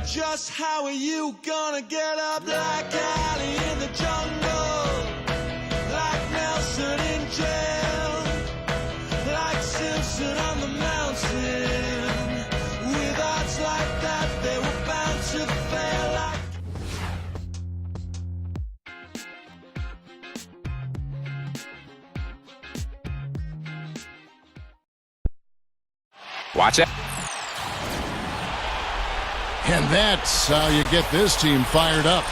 Just how are you gonna get up like Ali in the jungle, like Nelson in jail, like Simpson on the mountain? With odds like that, they were bound to fail. Watch it. And that's how you get this team fired up.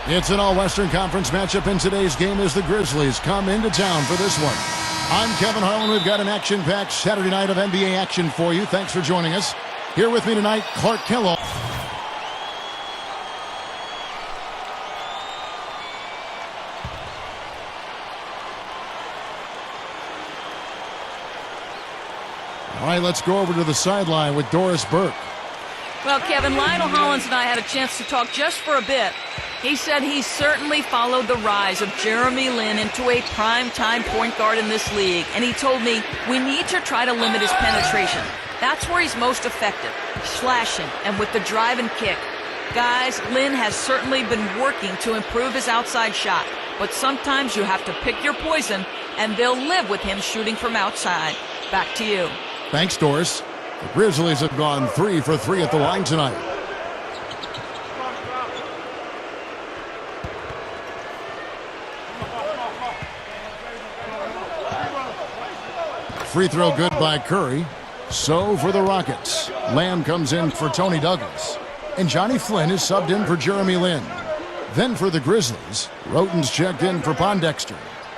It's an all-Western Conference matchup in today's game as the Grizzlies come into town for this one. I'm Kevin Harlan. We've got an action-packed Saturday night of NBA action for you. Thanks for joining us. Here with me tonight, Clark Kellogg. All right, let's go over to the sideline with Doris Burke. Well, Kevin, Lionel Hollins and I had a chance to talk just for a bit. He said he certainly followed the rise of Jeremy Lin into a prime-time point guard in this league, and he told me we need to try to limit his penetration. That's where he's most effective, slashing and with the drive and kick. Guys, Lin has certainly been working to improve his outside shot, but sometimes you have to pick your poison, and they'll live with him shooting from outside. Back to you. Thanks, Doris. The Grizzlies have gone 3 for 3 at the line tonight. Free throw good by Curry. So for the Rockets, Lamb comes in for Tony Douglas. And Johnny Flynn is subbed in for Jeremy Lin. Then for the Grizzlies, Roten's checked in for Pondexter.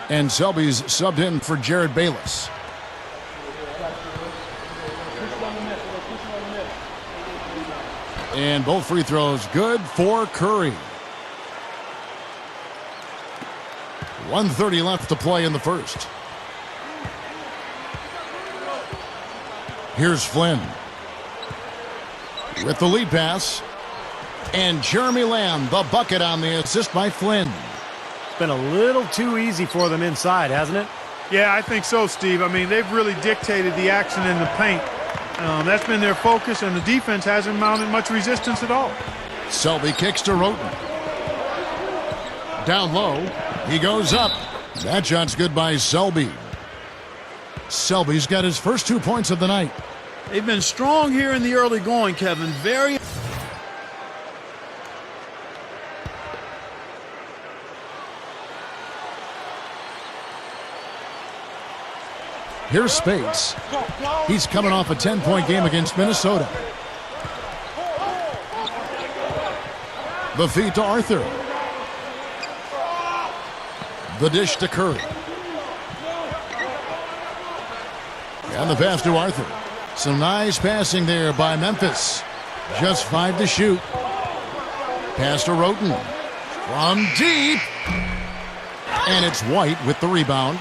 And Selby's subbed in for Jared Bayless. And both free throws good for Curry. 1:30 left to play in the first. Here's Flynn with the lead pass. And Jeremy Lamb, the bucket on the assist by Flynn. It's been a little too easy for them inside, hasn't it? Yeah, I think so, Steve. I mean, they've really dictated the action in the paint. That's been their focus, and the defense hasn't mounted much resistance at all. Selby kicks to Roten. Down low. He goes up. That shot's good by Selby. Selby's got his first 2 points of the night. They've been strong here in the early going, Kevin. Very. Here's Spates. He's coming off a 10-point game against Minnesota. The feed to Arthur. The dish to Curry. And the pass to Arthur. Some nice passing there by Memphis. Just 5 to shoot. Pass to Roten. From deep. And it's White with the rebound.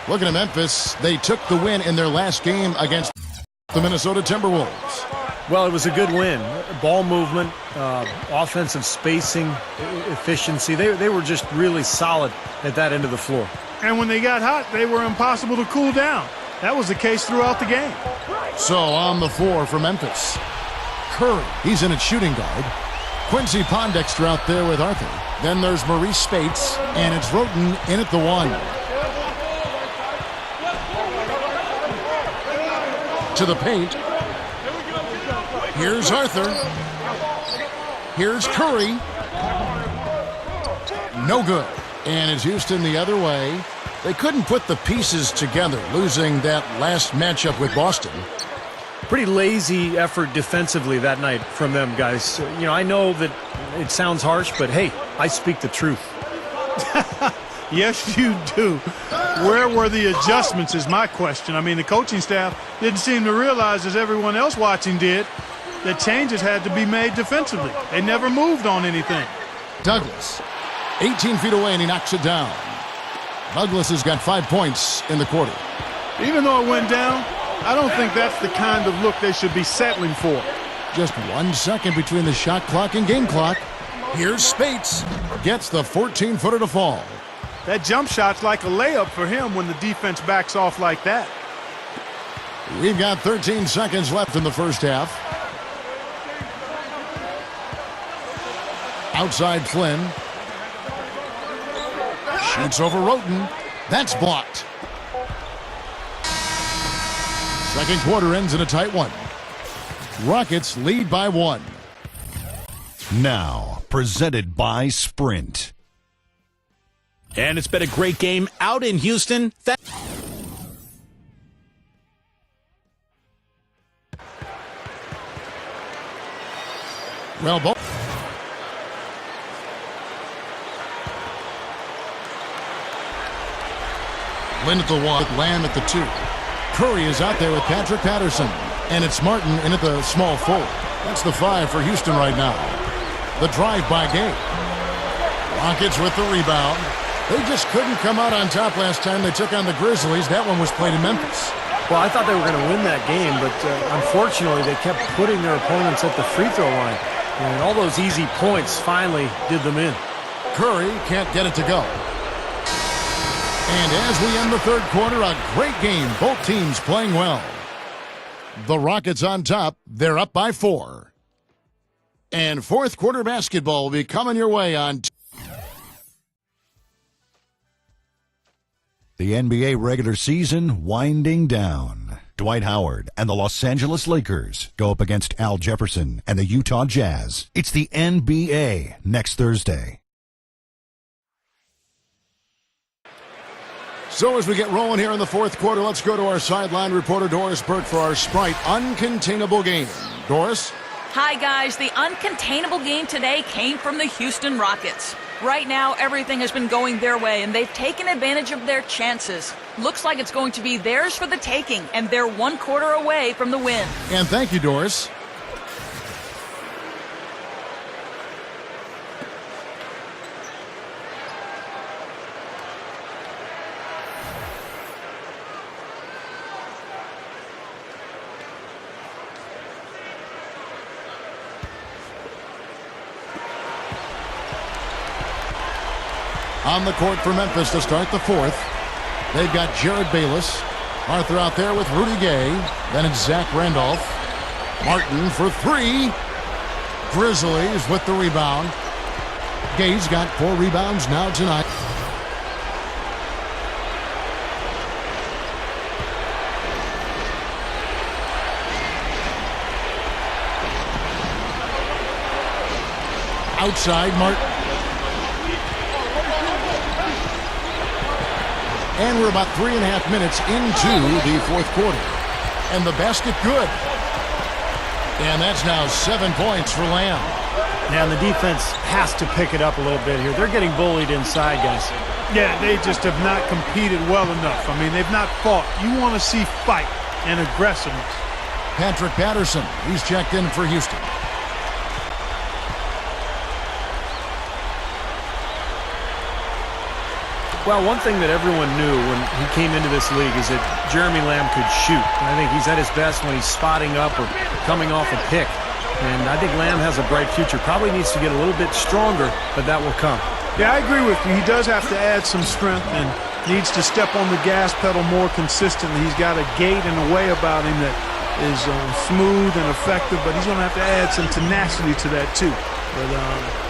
Looking at Memphis, they took the win in their last game against the Minnesota Timberwolves. Well, it was a good win. Ball movement, offensive spacing, efficiency. They were just really solid at that end of the floor. And when they got hot, they were impossible to cool down. That was the case throughout the game. So on the floor for Memphis, Curry, he's in at shooting guard. Quincy Pondexter out there with Arthur. Then there's Maurice Spates, and it's Roten in at the 1. To the paint. Here's Arthur. Here's Curry. No good. And it's Houston the other way. They couldn't put the pieces together, losing that last matchup with Boston. Pretty lazy effort defensively that night from them, guys. You know, I know that it sounds harsh, but hey, I speak the truth. Yes, you do. Where were the adjustments is my question. I mean, the coaching staff didn't seem to realize, as everyone else watching did, that changes had to be made defensively. They never moved on anything. Douglas, 18 feet away, and he knocks it down. Douglas has got 5 points in the quarter. Even though it went down, I don't think that's the kind of look they should be settling for. Just 1 second between the shot clock and game clock. Here's Spates. Gets the 14-footer to fall. That jump shot's like a layup for him when the defense backs off like that. We've got 13 seconds left in the first half. Outside Flynn. Shoots over Roten. That's blocked. Second quarter ends in a tight one. Rockets lead by 1. Now, presented by Sprint. And it's been a great game out in Houston. Well, both. Lynn at the 1, Lamb at the 2. Curry is out there with Patrick Patterson. And it's Martin in at the small forward. That's the 5 for Houston right now. The drive by Gay. Rockets with the rebound. They just couldn't come out on top last time they took on the Grizzlies. That one was played in Memphis. Well, I thought they were going to win that game, but unfortunately they kept putting their opponents at the free throw line. And all those easy points finally did them in. Curry can't get it to go. And as we end the third quarter, a great game. Both teams playing well. The Rockets on top. They're up by 4. And fourth quarter basketball will be coming your way on. The NBA regular season winding down. Dwight Howard and the Los Angeles Lakers go up against Al Jefferson and the Utah Jazz. It's the NBA next Thursday. So as we get rolling here in the fourth quarter, let's go to our sideline reporter Doris Burke for our Sprite Uncontainable game. Doris? Hi, guys. The uncontainable game today came from the Houston Rockets. Right now, everything has been going their way, and they've taken advantage of their chances. Looks like it's going to be theirs for the taking, and they're 1 quarter away from the win. And thank you, Doris. On the court for Memphis to start the fourth. They've got Jared Bayless. Arthur out there with Rudy Gay. Then it's Zach Randolph. Martin for 3. Grizzlies with the rebound. Gay's got 4 rebounds now tonight. Outside Martin. And we're about 3.5 minutes into the fourth quarter. And the basket good. And that's now 7 points for Lamb. Now the defense has to pick it up a little bit here. They're getting bullied inside, guys. Yeah, they just have not competed well enough. I mean, they've not fought. You want to see fight and aggressiveness. Patrick Patterson, he's checked in for Houston. Well, one thing that everyone knew when he came into this league is that Jeremy Lamb could shoot. I think he's at his best when he's spotting up or coming off a pick. And I think Lamb has a bright future. Probably needs to get a little bit stronger, but that will come. Yeah, I agree with you. He does have to add some strength and needs to step on the gas pedal more consistently. He's got a gait and a way about him that is smooth and effective, but he's going to have to add some tenacity to that too. But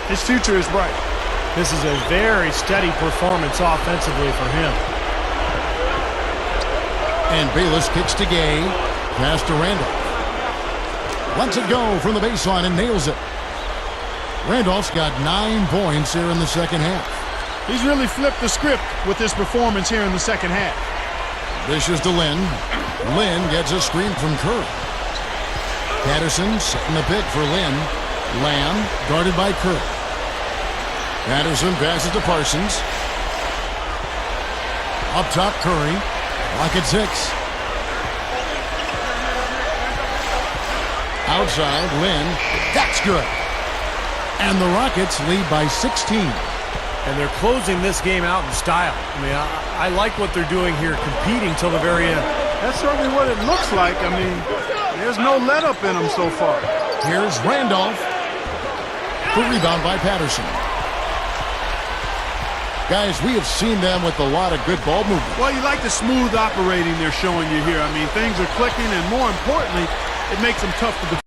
his future is bright. This is a very steady performance offensively for him. And Bayless kicks to Gay. Pass to Randolph. Lets it go from the baseline and nails it. Randolph's got 9 points here in the second half. He's really flipped the script with this performance here in the second half. Dishes to Lynn. Lynn gets a screen from Curry. Patterson setting the pick for Lynn. Lamb guarded by Curry. Patterson passes to Parsons. Up top, Curry. Lock at 6. Outside, Lynn. That's good. And the Rockets lead by 16. And they're closing this game out in style. I mean, I like what they're doing here, competing till the very end. That's certainly what it looks like. I mean, there's no let-up in them so far. Here's Randolph. The rebound by Patterson. Guys, we have seen them with a lot of good ball movement. Well, you like the smooth operating they're showing you here. I mean, things are clicking, and more importantly, it makes them tough to defend.